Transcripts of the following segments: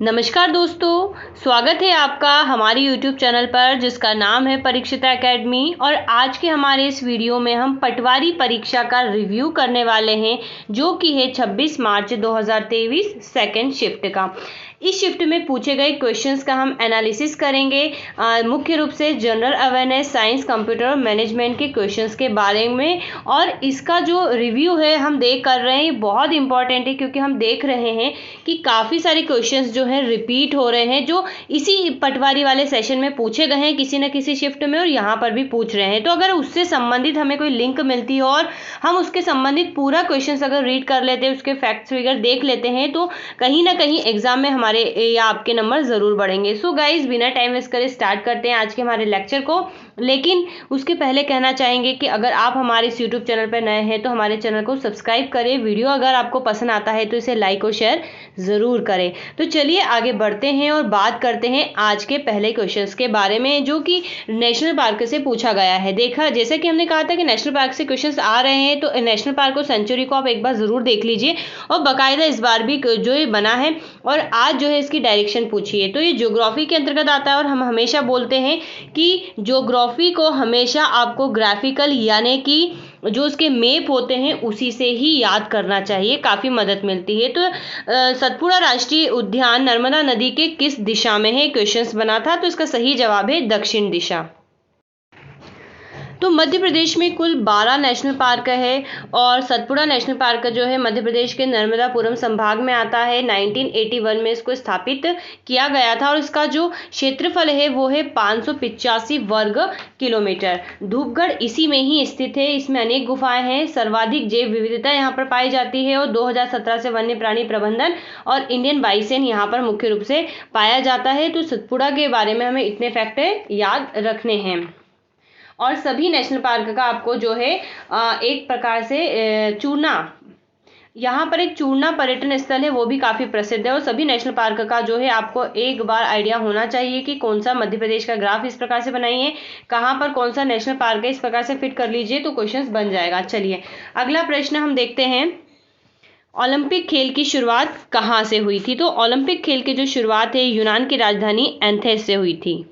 नमस्कार दोस्तों, स्वागत है आपका हमारी YouTube चैनल पर जिसका नाम है परीक्षिता एकेडमी। और आज के हमारे इस वीडियो में हम पटवारी परीक्षा का रिव्यू करने वाले हैं जो कि है 26 मार्च 2023 सेकेंड शिफ्ट का। इस शिफ्ट में पूछे गए क्वेश्चंस का हम एनालिसिस करेंगे। मुख्य रूप से जनरल अवेयरनेस, साइंस, कंप्यूटर और मैनेजमेंट के क्वेश्चंस के बारे में। और इसका जो रिव्यू है हम कर रहे हैं, ये बहुत इंपॉर्टेंट है क्योंकि हम देख रहे हैं कि काफ़ी सारे क्वेश्चंस जो हैं रिपीट हो रहे हैं, जो इसी पटवारी वाले सेशन में पूछे गए हैं किसी न किसी शिफ्ट में, और यहाँ पर भी पूछ रहे हैं। तो अगर उससे संबंधित हमें कोई लिंक मिलती है और हम उसके संबंधित पूरा क्वेश्चन अगर रीड कर लेते हैं, उसके फैक्ट्स फिगर देख लेते हैं, तो कहीं ना कहीं एग्जाम में हमारे या आपके नंबर जरूर बढ़ेंगे। सो गाइज, बिना टाइम वेस्ट करे स्टार्ट करते हैं आज के हमारे लेक्चर को। लेकिन उसके पहले कहना चाहेंगे कि अगर आप हमारे इस यूट्यूब चैनल पर नए हैं तो हमारे चैनल को सब्सक्राइब करें। वीडियो अगर आपको पसंद आता है तो इसे लाइक और शेयर ज़रूर करें। तो चलिए आगे बढ़ते हैं और बात करते हैं आज के पहले क्वेश्चंस के बारे में जो कि नेशनल पार्क से पूछा गया है। देखा, जैसे कि हमने कहा था कि नेशनल पार्क से क्वेश्चंस आ रहे हैं, तो नेशनल पार्क और सेंचुरी को आप एक बार ज़रूर देख लीजिए और बाकायदा इस बार भी जो ये बना है और आज जो है इसकी डायरेक्शन पूछी है। तो ये ज्योग्राफी के अंतर्गत आता है और हम हमेशा बोलते हैं कि ज्योग्राफी को हमेशा आपको ग्राफिकल यानी कि जो उसके मैप होते हैं उसी से ही याद करना चाहिए, काफ़ी मदद मिलती है। तो सतपुड़ा राष्ट्रीय उद्यान नर्मदा नदी के किस दिशा में है, क्वेश्चंस बना था, तो इसका सही जवाब है दक्षिण दिशा। तो मध्य प्रदेश में कुल 12 नेशनल पार्क है और सतपुड़ा नेशनल पार्क जो है मध्य प्रदेश के नर्मदापुरम संभाग में आता है। 1981 में इसको स्थापित किया गया था और इसका जो क्षेत्रफल है वो है 585 वर्ग किलोमीटर। धूपगढ़ इसी में ही स्थित है। इसमें अनेक गुफाएं हैं। सर्वाधिक जैव विविधता यहाँ पर पाई जाती है और 2017 से वन्य प्राणी प्रबंधन और इंडियन बाइसन यहाँ पर मुख्य रूप से पाया जाता है। तो सतपुड़ा के बारे में हमें इतने फैक्ट याद रखने हैं। और सभी नेशनल पार्क का आपको जो है एक प्रकार से चूरना, यहाँ पर एक चूरना पर्यटन स्थल है, वो भी काफ़ी प्रसिद्ध है। और सभी नेशनल पार्क का जो है आपको एक बार आइडिया होना चाहिए कि कौन सा मध्य प्रदेश का ग्राफ इस प्रकार से बनाइए, कहाँ पर कौन सा नेशनल पार्क है, इस प्रकार से फिट कर लीजिए तो क्वेश्चंस बन जाएगा। चलिए अगला प्रश्न हम देखते हैं। ओलंपिक खेल की शुरुआत कहाँ से हुई थी? तो ओलंपिक खेल की जो शुरुआत है यूनान की राजधानी एथेंस से हुई थी।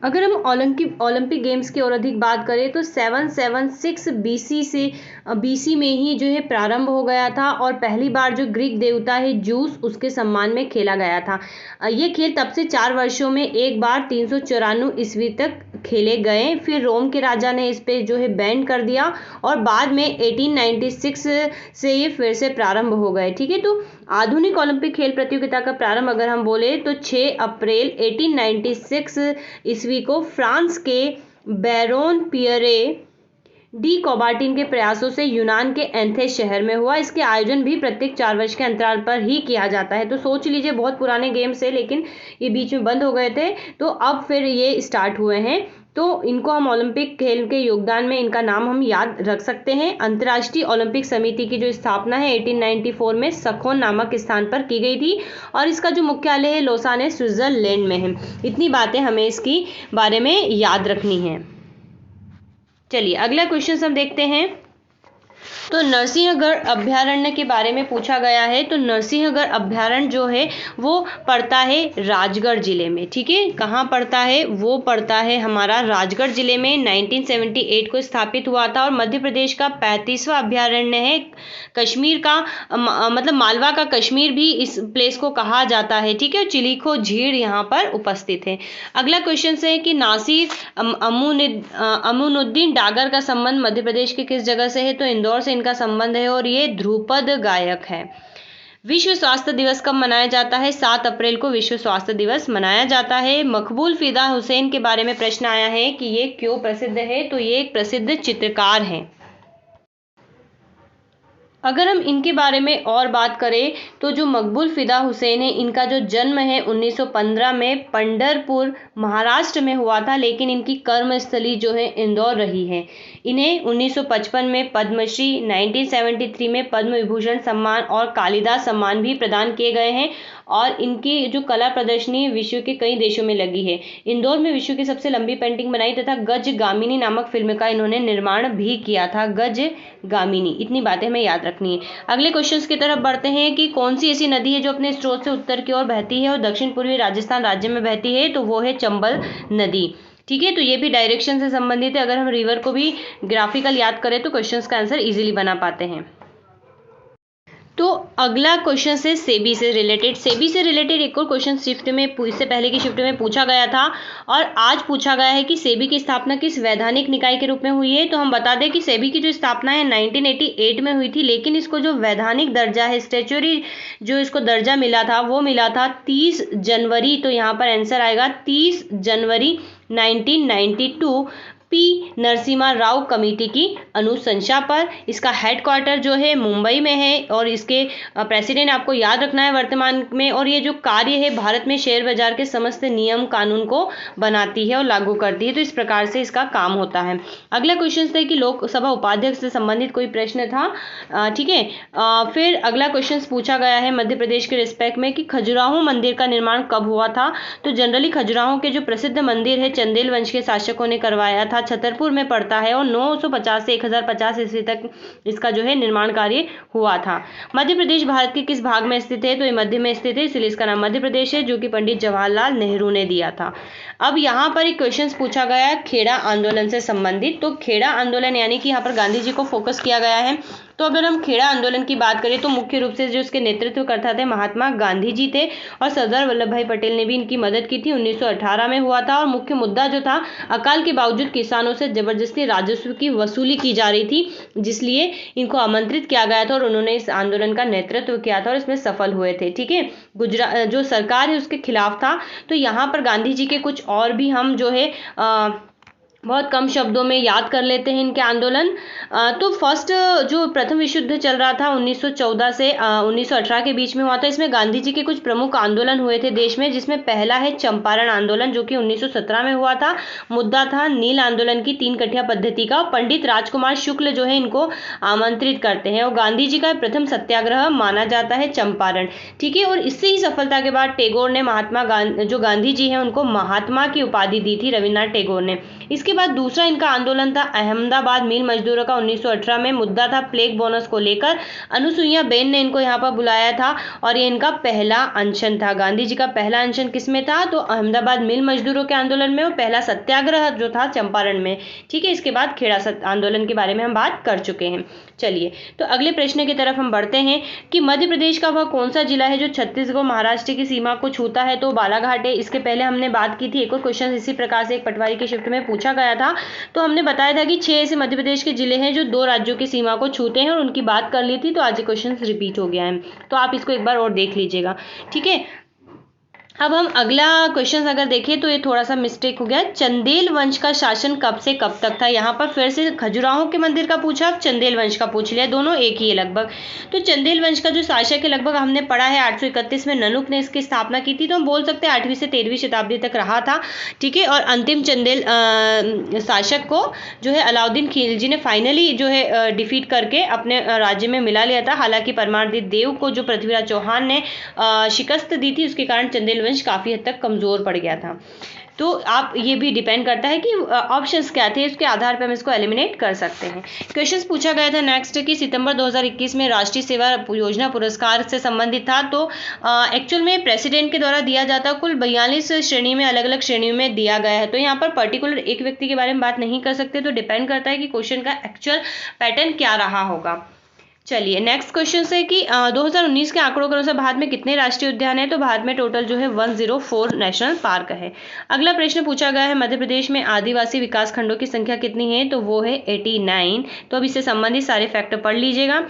अगर हम ओलंपिक गेम्स की और अधिक बात करें तो 776 बीसी में ही जो है प्रारंभ हो गया था और पहली बार जो ग्रीक देवता है जूस, उसके सम्मान में खेला गया था। ये खेल तब से 4 वर्षों में एक बार 394 ईस्वी तक खेले गए। फिर रोम के राजा ने इस पे जो है बैन कर दिया और बाद में 1896 से ये फिर से प्रारंभ हो गए। ठीक है, तो आधुनिक ओलंपिक खेल प्रतियोगिता का प्रारंभ अगर हम बोले तो 6 अप्रैल 1896 ईस्वी को फ्रांस के बैरोन पियरे डी कौबार्टिन के प्रयासों से यूनान के एथेंस शहर में हुआ। इसके आयोजन भी प्रत्येक 4 वर्ष के अंतराल पर ही किया जाता है। तो सोच लीजिए, बहुत पुराने गेम्स है लेकिन ये बीच में बंद हो गए थे, तो अब फिर ये स्टार्ट हुए हैं। तो इनको हम ओलंपिक खेल के योगदान में इनका नाम हम याद रख सकते हैं। अंतर्राष्ट्रीय ओलंपिक समिति की जो स्थापना है 1894 में सखोन नामक स्थान पर की गई थी और इसका जो मुख्यालय है लोसान स्विट्जरलैंड में है। इतनी बातें हमें इसकी बारे में याद रखनी है। चलिए अगला क्वेश्चन हम देखते हैं। तो नरसिंहगढ़ अभ्यारण्य के बारे में पूछा गया है। तो नरसिंहगढ़ अभ्यारण्य जो है वो पड़ता है राजगढ़ जिले में। ठीक है, कहाँ पड़ता है? वो पड़ता है हमारा राजगढ़ जिले में। 1978 को स्थापित हुआ था और मध्य प्रदेश का 35वां अभ्यारण्य है। कश्मीर का मतलब मालवा का कश्मीर भी इस प्लेस को कहा जाता है। ठीक है, चिलीखो झील यहाँ पर उपस्थित है। अगला क्वेश्चन है कि नासिर अमीनुद्दीन डागर का संबंध मध्य प्रदेश के किस जगह से है? तो इंदौर से इनका संबंध है और ये ध्रुपद गायक है। विश्व स्वास्थ्य दिवस कब मनाया जाता है? 7 अप्रैल को विश्व स्वास्थ्य दिवस मनाया जाता है। मकबूल फिदा हुसैन के बारे में प्रश्न आया है कि ये क्यों प्रसिद्ध है? तो ये एक प्रसिद्ध चित्रकार हैं। अगर हम इनके बारे में और बात करें तो जो मकबूल फिदा हुसैन है, इनका जो जन्म है 1915 में पंढरपुर महाराष्ट्र में हुआ था, लेकिन इनकी कर्मस्थली जो है इंदौर रही है। इन्हें 1955 में पद्मश्री, 1973 में पद्म विभूषण सम्मान और कालिदास सम्मान भी प्रदान किए गए हैं और इनकी जो कला प्रदर्शनी विश्व के कई देशों में लगी है। इंदौर में विश्व की सबसे लंबी पेंटिंग बनाई तथा गज गामिनी नामक फिल्म का इन्होंने निर्माण भी किया था। गज गामिनी, इतनी बातें हमें याद रखनी है। अगले क्वेश्चंस की तरफ बढ़ते हैं कि कौन सी ऐसी नदी है जो अपने स्रोत से उत्तर की ओर बहती है और दक्षिण पूर्वी राजस्थान राज्य में बहती है, तो वो है चंबल नदी। ठीक है, तो ये भी डायरेक्शन से संबंधित है। अगर हम रिवर को भी ग्राफिकल याद करें तो क्वेश्चंस का आंसर इजीली बना पाते हैं। तो अगला क्वेश्चन है सेबी से रिलेटेड। सेबी से रिलेटेड एक और क्वेश्चन शिफ्ट में इससे पहले की शिफ्ट में पूछा गया था और आज पूछा गया है कि सेबी की स्थापना किस वैधानिक निकाय के रूप में हुई है। तो हम बता दें कि सेबी की जो स्थापना है 1988 में हुई थी, लेकिन इसको जो वैधानिक दर्जा है, स्टैट्यूटरी जो इसको दर्जा मिला था वो मिला था 30 जनवरी। तो यहाँ पर आंसर आएगा 30 जनवरी 1992 पी नरसिम्हा राव कमेटी की अनुशंसा पर। इसका हेडक्वार्टर जो है मुंबई में है और इसके प्रेसिडेंट आपको याद रखना है वर्तमान में। और ये जो कार्य है भारत में शेयर बाजार के समस्त नियम कानून को बनाती है और लागू करती है। तो इस प्रकार से इसका काम होता है। अगला क्वेश्चन था कि लोकसभा उपाध्यक्ष से संबंधित कोई प्रश्न था। ठीक है, फिर अगला क्वेश्चन पूछा गया है मध्य प्रदेश के रिस्पेक्ट में कि खजुराहो मंदिर का निर्माण कब हुआ था। तो जनरली खजुराहो के जो प्रसिद्ध मंदिर है चंदेल वंश के शासकों ने करवाया था, छतरपुर में पड़ता है और 950 से 1050 ईस्वी तक इसका जो है निर्माण कार्य हुआ था। मध्य प्रदेश भारत के किस भाग में स्थित है। तो ये मध्य में स्थित है, इसलिए इसका नाम मध्य प्रदेश है, जो कि पंडित जवाहरलाल नेहरू ने दिया था। अब यहाँ पर एक क्वेश्चन पूछा गया है खेड़ा आंदोलन से संबंधित। तो खेड़ा आंदोलन यानी कि यहाँ पर गांधी जी को फोकस किया गया है। तो अगर हम खेड़ा आंदोलन की बात करें तो मुख्य रूप से जो इसके नेतृत्व करता थे महात्मा गांधी जी थे और सरदार वल्लभ भाई पटेल ने भी इनकी मदद की थी। 1918 में हुआ था और मुख्य मुद्दा जो था अकाल के बावजूद किसानों से जबरदस्ती राजस्व की वसूली की जा रही थी, जिसलिए इनको आमंत्रित किया गया था और उन्होंने इस आंदोलन का नेतृत्व किया था और इसमें सफल हुए थे। ठीक है, गुजरात जो सरकार है उसके खिलाफ था। तो यहाँ पर गांधी जी के कुछ और भी हम जो है बहुत कम शब्दों में याद कर लेते हैं इनके आंदोलन। तो फर्स्ट जो प्रथम विश्व युद्ध चल रहा था 1914 से 1918 के बीच में हुआ था। इसमें गांधी जी के कुछ प्रमुख आंदोलन हुए थे देश में, जिसमें पहला है चंपारण आंदोलन जो कि 1917 में हुआ था। मुद्दा था नील आंदोलन की 3 कठिया पद्धति का। पंडित राजकुमार शुक्ल जो है इनको आमंत्रित करते हैं और गांधी जी का प्रथम सत्याग्रह माना जाता है चंपारण। ठीक है, और इससे ही सफलता के बाद टैगोर ने जो गांधी जी हैं उनको महात्मा की उपाधि दी थी, रविन्द्रनाथ टैगोर ने। इसके बाद दूसरा इनका आंदोलन था अहमदाबाद मिल मजदूरों का 1918 में। मुद्दा था प्लेग बोनस को लेकर। अनुसुईया बेन ने इनको यहाँ पर बुलाया था और ये इनका पहला अनशन था। गांधी जी का पहला अनशन किसमें था। तो अहमदाबाद मिल मजदूरों के आंदोलन में और पहला सत्याग्रह जो था चंपारण में। ठीक है, इसके बाद खेड़ा आंदोलन के बारे में हम बात कर चुके हैं। चलिए, तो अगले प्रश्न की तरफ हम बढ़ते हैं कि मध्य प्रदेश का वह कौन सा जिला है जो छत्तीसगढ़ महाराष्ट्र की सीमा को छूता है। तो बालाघाट है। इसके पहले हमने बात की थी, एक और क्वेश्चन इसी प्रकार से एक पटवारी की शिफ्ट में पूछा गया था। तो हमने बताया था कि 6 ऐसे मध्य प्रदेश के जिले हैं जो 2 राज्यों की सीमा को छूते हैं और उनकी बात कर ली थी। तो आज क्वेश्चन रिपीट हो गया है, तो आप इसको एक बार और देख लीजिएगा। ठीक है, अब हम अगला क्वेश्चन अगर देखें तो ये थोड़ा सा मिस्टेक हो गया। चंदेल वंश का शासन कब से कब तक था। यहाँ पर फिर से खजुराहो के मंदिर का पूछा, चंदेल वंश का पूछ लिया, दोनों एक ही है लगभग। तो चंदेल वंश का जो शासक है लगभग हमने पढ़ा है 831 में ननुक ने इसकी स्थापना की थी। तो हम बोल सकते हैं 8वीं से 13वीं शताब्दी तक रहा था। ठीक है, और अंतिम चंदेल शासक को जो है अलाउद्दीन खिलजी ने फाइनली जो है डिफीट करके अपने राज्य में मिला लिया था। हालांकि परमारदित देव को जो पृथ्वीराज चौहान ने शिकस्त दी थी, उसके कारण चंदेल काफी हद तक कमजोर पड़ गया था। तो आप ये भी डिपेंड करता है कि ऑप्शंस क्या थे, उसके आधार पर हम इसको एलिमिनेट कर सकते हैं। क्वेश्चंस पूछा गया था नेक्स्ट कि सितंबर 2021 में राष्ट्रीय सेवा योजना पुरस्कार से संबंधित था। तो एक्चुअल में प्रेसिडेंट के द्वारा दिया जाता कुल 42 श्रेणी में अलग अलग श्रेणियों में दिया गया है। तो यहाँ पर पर्टिकुलर एक व्यक्ति के बारे में बात नहीं कर सकते। तो डिपेंड करता है कि क्वेश्चन का एक्चुअल पैटर्न क्या रहा होगा। चलिए, नेक्स्ट क्वेश्चन है कि 2019 के आंकड़ों के अनुसार भारत में कितने राष्ट्रीय उद्यान हैं। तो भारत में टोटल जो है 104 नेशनल पार्क है। अगला प्रश्न पूछा गया है मध्य प्रदेश में आदिवासी विकास खंडों की संख्या कितनी है। तो वो है 89। तो अब इससे संबंधित सारे फैक्टर पढ़ लीजिएगा।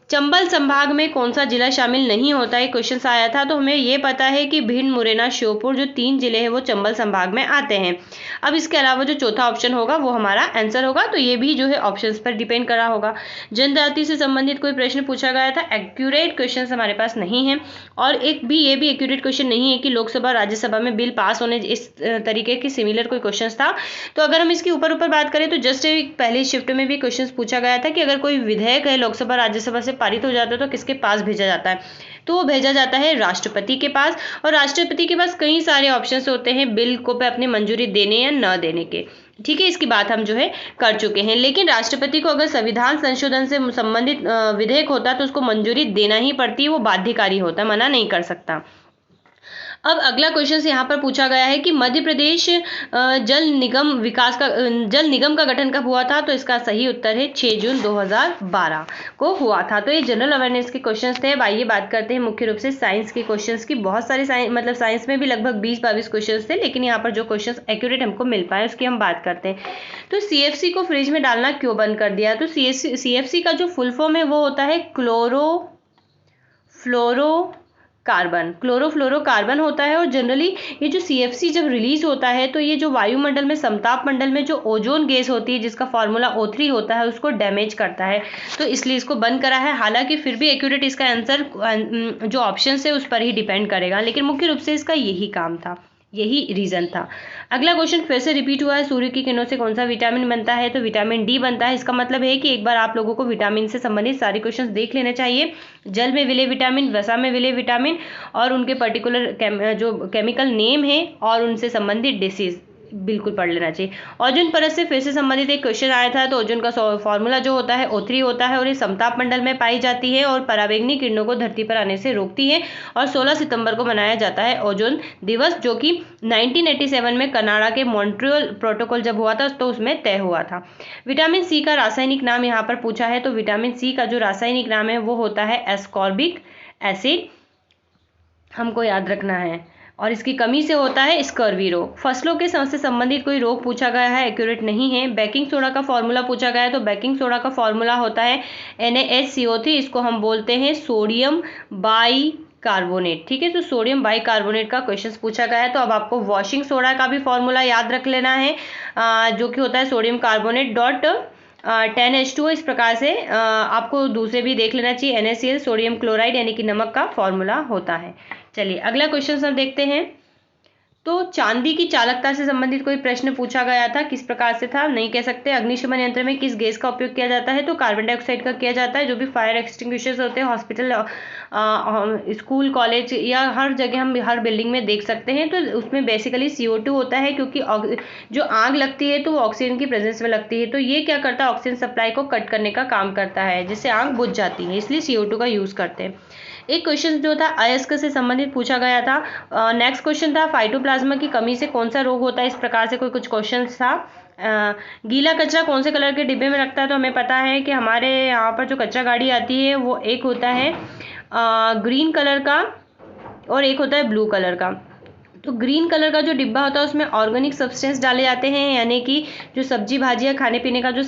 चंबल संभाग में कौन सा जिला शामिल नहीं होता है, क्वेश्चन आया था। तो हमें ये पता है कि भिंड, मुरैना, श्योपुर जो 3 जिले हैं वो चंबल संभाग में आते हैं। अब इसके अलावा जो चौथा ऑप्शन होगा वो हमारा आंसर होगा। तो ये भी जो है ऑप्शंस पर डिपेंड कर रहा होगा। जनजाति से संबंधित कोई प्रश्न पूछा गया था, एक्यूरेट क्वेश्चन हमारे पास नहीं है। और ये भी एक्यूरेट क्वेश्चन नहीं है कि लोकसभा राज्यसभा में बिल पास होने इस तरीके की सिमिलर कोई क्वेश्चन था। तो अगर हम इसकी ऊपर बात करें तो जस्ट पहली शिफ्ट में भी क्वेश्चन पूछा गया था कि अगर कोई विधेयक है लोकसभा राज्यसभा से पारित हो जाता है तो किसके पास भेजा जाता है। तो वो भेजा जाता है राष्ट्रपति के पास। और राष्ट्रपति के पास कई सारे ऑप्शंस होते हैं बिल को पे अपनी मंजूरी देने या न देने के। ठीक है, इसकी बात हम जो है कर चुके हैं। लेकिन राष्ट्रपति को अगर संविधान संशोधन से संबंधित विधेयक होता तो उसको मंजूरी देना ही पड़ती है, वो बाध्यकारी होता, मना नहीं कर सकता। अब अगला क्वेश्चन यहाँ पर पूछा गया है कि मध्य प्रदेश जल निगम का गठन कब हुआ था? तो इसका सही उत्तर है 6 जून 2012 को हुआ था। तो ये जनरल अवेयरनेस के क्वेश्चंस थे। अब आइए बात करते हैं मुख्य रूप से साइंस के क्वेश्चंस की। बहुत सारे साइंस में भी लगभग 20-22 क्वेश्चंस थे, लेकिन यहाँ पर जो क्वेश्चंस एक्यूरेट हमको मिल पाए उसकी हम बात करते हैं। तो सीएफसी को फ्रिज में डालना क्यों बंद कर दिया? तो सीएफसी का जो फुल फॉर्म है वो होता है क्लोरोफ्लोरोकार्बन होता है। और जनरली ये जो सीएफसी जब रिलीज होता है तो ये जो वायुमंडल में, समताप मंडल में जो ओजोन गैस होती है जिसका फॉर्मूला O3 होता है, उसको डैमेज करता है, तो इसलिए इसको बंद करा है। हालांकि फिर भी एक्यूरेट इसका आंसर जो ऑप्शन है उस पर ही डिपेंड करेगा, लेकिन मुख्य रूप से इसका यही काम था, यही रीजन था। अगला क्वेश्चन फिर से रिपीट हुआ है, सूर्य की किरणों से कौन सा विटामिन बनता है? तो विटामिन डी बनता है। इसका मतलब है कि एक बार आप लोगों को विटामिन से संबंधित सारे क्वेश्चंस देख लेने चाहिए। जल में विलय विटामिन, वसा में विलय विटामिन और उनके पर्टिकुलर जो केमिकल नेम है और उनसे संबंधित डिसीज बिल्कुल पढ़ लेना चाहिए। ओजोन परत से फिर से संबंधित एक क्वेश्चन आया था। तो ओजोन का फॉर्मूला जो होता है O3 होता है और ये समताप मंडल में पाई जाती है और पराबैंगनी किरणों को धरती पर आने से रोकती है। और 16 सितंबर को मनाया जाता है ओजोन दिवस, जो कि 1987 में कनाडा के मॉन्ट्रियल प्रोटोकॉल जब हुआ था तो उसमें तय हुआ था। विटामिन सी का रासायनिक नाम यहाँ पर पूछा है। तो विटामिन सी का जो रासायनिक नाम है वो होता है एस्कॉर्बिक एसिड, हमको याद रखना है। और इसकी कमी से होता है स्कर्वी रोग। फसलों के से संबंधित कोई रोग पूछा गया है, एक्यूरेट नहीं है। बेकिंग सोडा का फॉर्मूला पूछा गया है। तो बेकिंग सोडा का फॉर्मूला होता है NaHCO3, इसको हम बोलते हैं सोडियम बाइकार्बोनेट। ठीक है, तो सोडियम बाइकार्बोनेट का क्वेश्चन पूछा गया है। तो अब आपको वॉशिंग सोडा का भी फॉर्मूला याद रख लेना है, जो कि होता है सोडियम कार्बोनेट डॉट 10H2O। इस प्रकार से आपको दूसरे भी देख लेना चाहिए। NaCl सोडियम क्लोराइड यानी कि नमक का फॉर्मूला होता है। चलिए अगला क्वेश्चन हम देखते हैं। तो चांदी की चालकता से संबंधित कोई प्रश्न पूछा गया था, किस प्रकार से था? नहीं कह सकते। अग्निशमन यंत्र में किस गैस का उपयोग किया जाता है? तो कार्बन डाइऑक्साइड का किया जाता है। जो भी फायर एक्सटिंग्विशर्स होते हैं हॉस्पिटल, स्कूल, कॉलेज या हर जगह, हम हर बिल्डिंग में देख सकते हैं, तो उसमें बेसिकली CO2 होता है, क्योंकि जो आग लगती है तो वो ऑक्सीजन की प्रेजेंस में लगती है। तो ये क्या करता है, ऑक्सीजन सप्लाई को कट करने का काम करता है, जिससे आग बुझ जाती है, इसलिए CO2 का यूज करते हैं। एक क्वेश्चन जो था अयस्क से संबंधित पूछा गया था। नेक्स्ट क्वेश्चन था फाइटोप्लाज्मा की कमी से कौन सा रोग होता है? इस प्रकार से कुछ क्वेश्चन था। गीला कचरा कौन से कलर के डिब्बे में रखता है? तो हमें पता है कि हमारे यहाँ पर जो कचरा गाड़ी आती है वो एक होता है ग्रीन कलर का और एक होता है ब्लू कलर का। तो ग्रीन कलर का जो डिब्बा होता है उसमें ऑर्गेनिक सब्सटेंस डाले जाते हैं, यानी कि जो सब्जी भाजी या खाने पीने का जो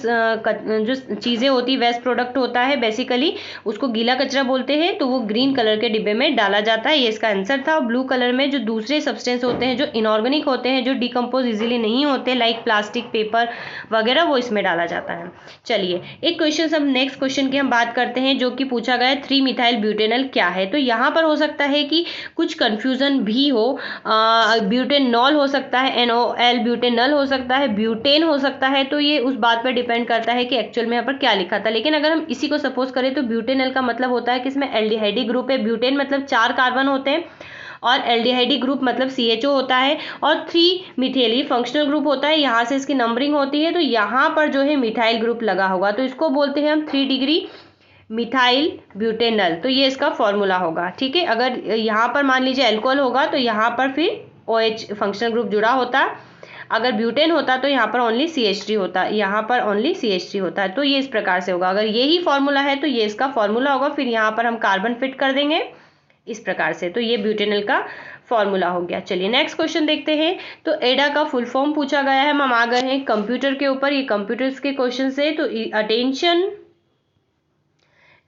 चीज़ें होती है, वेस्ट प्रोडक्ट होता है, बेसिकली उसको गीला कचरा बोलते हैं। तो वो ग्रीन कलर के डिब्बे में डाला जाता है, ये इसका आंसर था। ब्लू कलर में जो दूसरे सब्सटेंस होते हैं, जो इनऑर्गेनिक होते हैं, जो डिकम्पोज इजीली नहीं होते, लाइक प्लास्टिक, पेपर वगैरह, वो इसमें डाला जाता है। चलिए एक क्वेश्चन, अब नेक्स्ट क्वेश्चन की हम बात करते हैं, जो कि पूछा गया है 3 मिथाइल ब्यूटेनॉल क्या है? तो यहाँ पर हो सकता है कि कुछ कंफ्यूजन भी हो। ब्यूटेनॉल हो सकता है, NOL ब्यूटेनॉल हो सकता है, ब्यूटेन हो सकता है। तो ये उस बात पर डिपेंड करता है कि एक्चुअल में यहाँ पर क्या लिखा था। लेकिन अगर हम इसी को सपोज करें तो ब्यूटेनॉल का मतलब होता है कि इसमें एल्डिहाइडी ग्रुप है। ब्यूटेन मतलब 4 कार्बन होते हैं और एल्डिहाइडी ग्रुप मतलब CHO होता है और 3 मिथेली फंक्शनल ग्रुप होता है। यहाँ से इसकी नंबरिंग होती है, तो यहाँ पर जो है मिथाइल ग्रुप लगा होगा, तो इसको बोलते हैं हम 3 डिग्री मिथाइल ब्यूटेनॉल। तो ये इसका फॉर्मूला होगा। ठीक है, अगर यहाँ पर मान लीजिए अल्कोहल होगा तो यहाँ पर फिर OH फंक्शनल ग्रुप जुड़ा होता। अगर ब्यूटेन होता तो यहाँ पर ओनली CH3 होता, यहाँ पर ओनली CH3 होता है। तो ये इस प्रकार से होगा। अगर यही फॉर्मूला है तो ये इसका फॉर्मूला होगा, फिर यहाँ पर हम कार्बन फिट कर देंगे इस प्रकार से। तो ये ब्यूटेनॉल का फॉर्मूला हो गया। चलिए नेक्स्ट क्वेश्चन देखते हैं। तो एडा का फुल फॉर्म पूछा गया है। हम आ गए हैं कंप्यूटर के ऊपर। ये कंप्यूटर्स के क्वेश्चन से, तो अटेंशन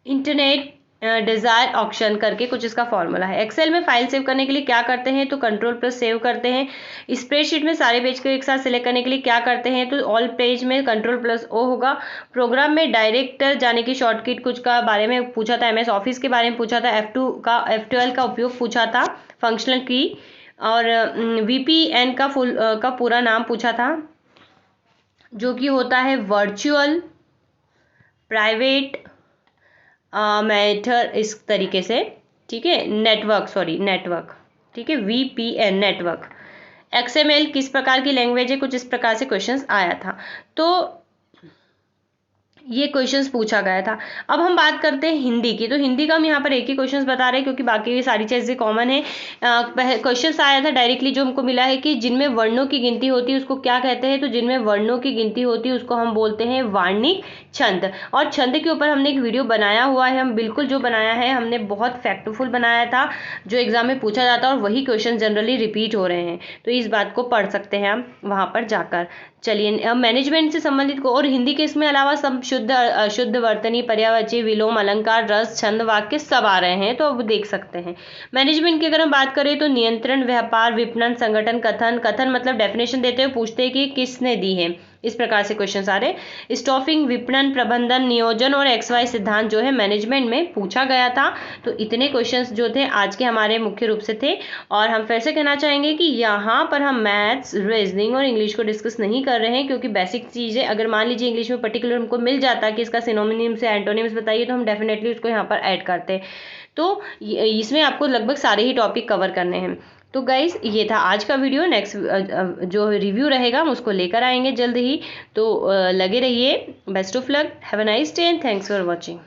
इंटरनेट डिजायर ऑप्शन करके कुछ इसका फॉर्मूला है। एक्सेल में फाइल सेव करने के लिए क्या करते हैं? तो कंट्रोल+ सेव करते हैं। स्प्रेडशीट में सारे पेज को एक साथ सिलेक्ट करने के लिए क्या करते हैं? तो ऑल पेज में कंट्रोल+O होगा। प्रोग्राम में डायरेक्टर जाने की शॉर्टकट कुछ का बारे में पूछा था, MS ऑफिस के बारे में पूछा था, F12 का उपयोग पूछा था, फंक्शनल की, और VPN का पूरा नाम पूछा था, जो कि होता है वर्चुअल प्राइवेट मैटर, इस तरीके से। ठीक है, नेटवर्क, ठीक है, VPN नेटवर्क, XML किस प्रकार की लैंग्वेज है, कुछ इस प्रकार से क्वेश्चंस आया था। तो ये क्वेश्चंस पूछा गया था। अब हम बात करते हैं हिंदी की। तो हिंदी का हम यहाँ पर एक ही क्वेश्चंस बता रहे हैं क्योंकि बाकी ये सारी चीज़ें कॉमन है। क्वेश्चंस आया था डायरेक्टली जो हमको मिला है कि जिनमें वर्णों की गिनती होती है उसको क्या कहते हैं। तो जिनमें वर्णों की गिनती होती है उसको हम बोलते हैं वार्णिक छंद। और छंद के ऊपर हमने एक वीडियो बनाया हुआ है, हम बिल्कुल जो बनाया है हमने बहुत फैक्टफुल बनाया था, जो एग्जाम में पूछा जाता है और वही क्वेश्चन जनरली रिपीट हो रहे हैं। तो इस बात को पढ़ सकते हैं हम वहाँ पर जाकर। चलिए, अब मैनेजमेंट से संबंधित को और हिंदी के इसमें अलावा सब शुद्ध अशुद्ध वर्तनी पर्यायवाची विलोम अलंकार रस छंद वाक्य सब आ रहे हैं, तो अब देख सकते हैं। मैनेजमेंट की अगर हम बात करें तो नियंत्रण, व्यापार, विपणन, संगठन, कथन। कथन मतलब डेफिनेशन देते हुए पूछते हैं कि किसने दी है, इस प्रकार से क्वेश्चन आ रहे। स्टॉफिंग, विपणन, प्रबंधन, नियोजन और XY सिद्धांत जो है मैनेजमेंट में पूछा गया था। तो इतने क्वेश्चंस जो थे आज के हमारे मुख्य रूप से थे। और हम फिर से कहना चाहेंगे कि यहाँ पर हम मैथ्स, रीजनिंग और इंग्लिश को डिस्कस नहीं कर रहे हैं क्योंकि बेसिक चीज़ें अगर मान लीजिए इंग्लिश में पर्टिकुलर हमको मिल जाता कि इसका सिनोनिम्स या एंटोनिम्स बताइए तो हम डेफिनेटली उसको यहाँ पर ऐड करते। तो इसमें आपको लगभग सारे ही टॉपिक कवर करने हैं। तो गाइज ये था आज का वीडियो। नेक्स्ट जो रिव्यू रहेगा हम उसको लेकर आएंगे जल्द ही। तो लगे रहिए। Best of luck, have a nice day and thanks for watching.